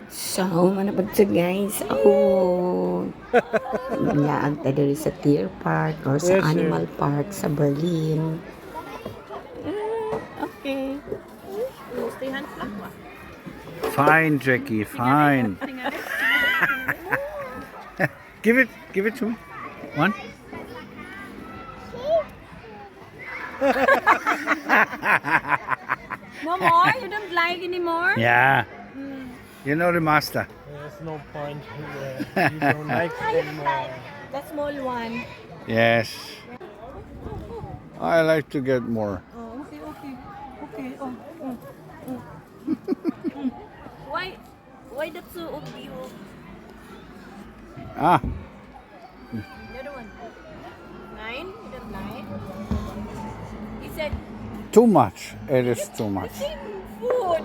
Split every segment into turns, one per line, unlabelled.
So, manapad sa guys. Oh, laag tayo dito sa Tierpark or sa Animal Park sa Berlin. Okay.
Fine, Jackie, fine. Give it to me. One.
No more? You don't like anymore?
Yeah. You know the master.
There's no point. You don't like them.
The small one.
Yes. I like to get more.
Oh, okay. Oh. Why that's so obvious?
Ah,
The other one. 9? You don't like? He said,
too much. It is too
the
much.
same food.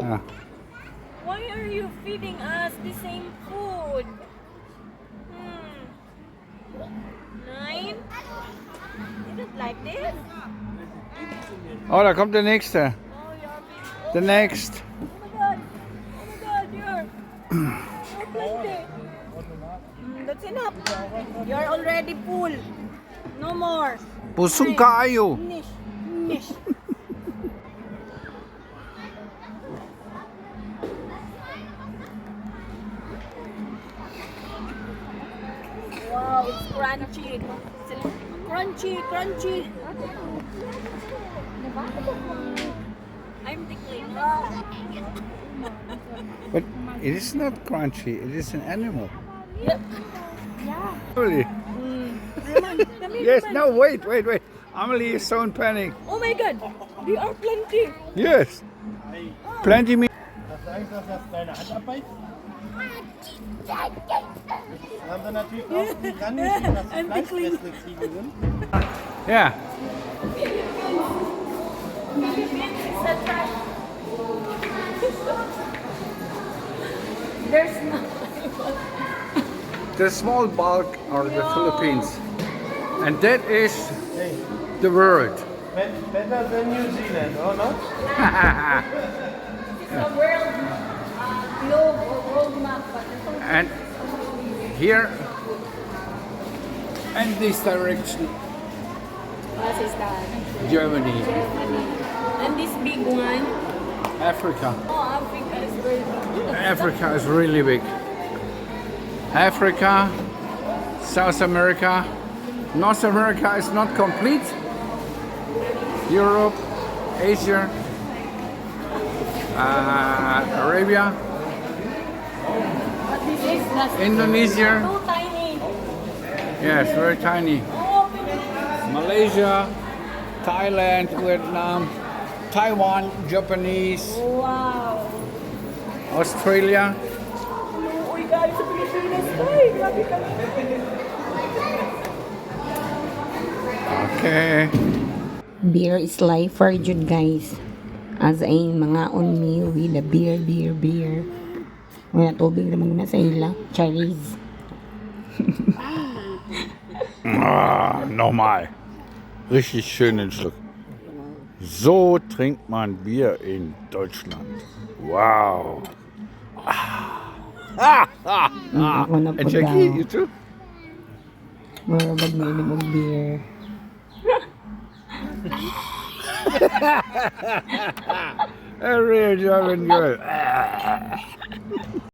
Yeah.
Why are you feeding us the same food? 9? You don't like this?
Oh, da kommt der nächste.
Oh, you're big.
The next.
Oh my god, you're plenty. That's enough. You're already full. No more.
Pusong kaayo.
Nish. Wow, it's crunchy. Crunchy. I'm tickling.
But it is not crunchy. It is an animal.
Yep. Yeah.
Really?
Come here,
Yes.
Roman.
No. Wait. Amelie is so in panic.
Oh my god. There are plenty.
Yes. Plenty meat.
Hast du Angst, dass das deine Hand abbeißt? Haben sie natürlich auch die dran geschrieben, dass sie fleischfressende Ziegen sind.
Yeah.
There's no.
The small bulk are the Philippines, and that is the world.
Better than New Zealand, or not?
It's a world globe or world map, but
And here, and this direction,
what is that?
Germany,
And this big one.
Africa.
Oh, Africa is very big.
Africa is really big. Africa, South America, North America is not complete. Europe, Asia, Arabia,
But this is just
Indonesia.
so tiny.
Yes, very tiny.
Oh, Philippines.
Malaysia, Thailand, Vietnam, Taiwan, Japanese,
Wow.
Australia.
Uy, guys, sa Pilipinas. Ay, grabe ka.
Okay.
Beer is life for Jude, guys. As ay mga on me with the beer. Wala tubig naman na sa ila. Cherries.
Nochmal. Richtig schönen Schluck. So trinkt man Bier in Deutschland. Wow.
Ako na po
And Jackie,
daw.
you too?
Marabag na inom ng beer.
A real German girl.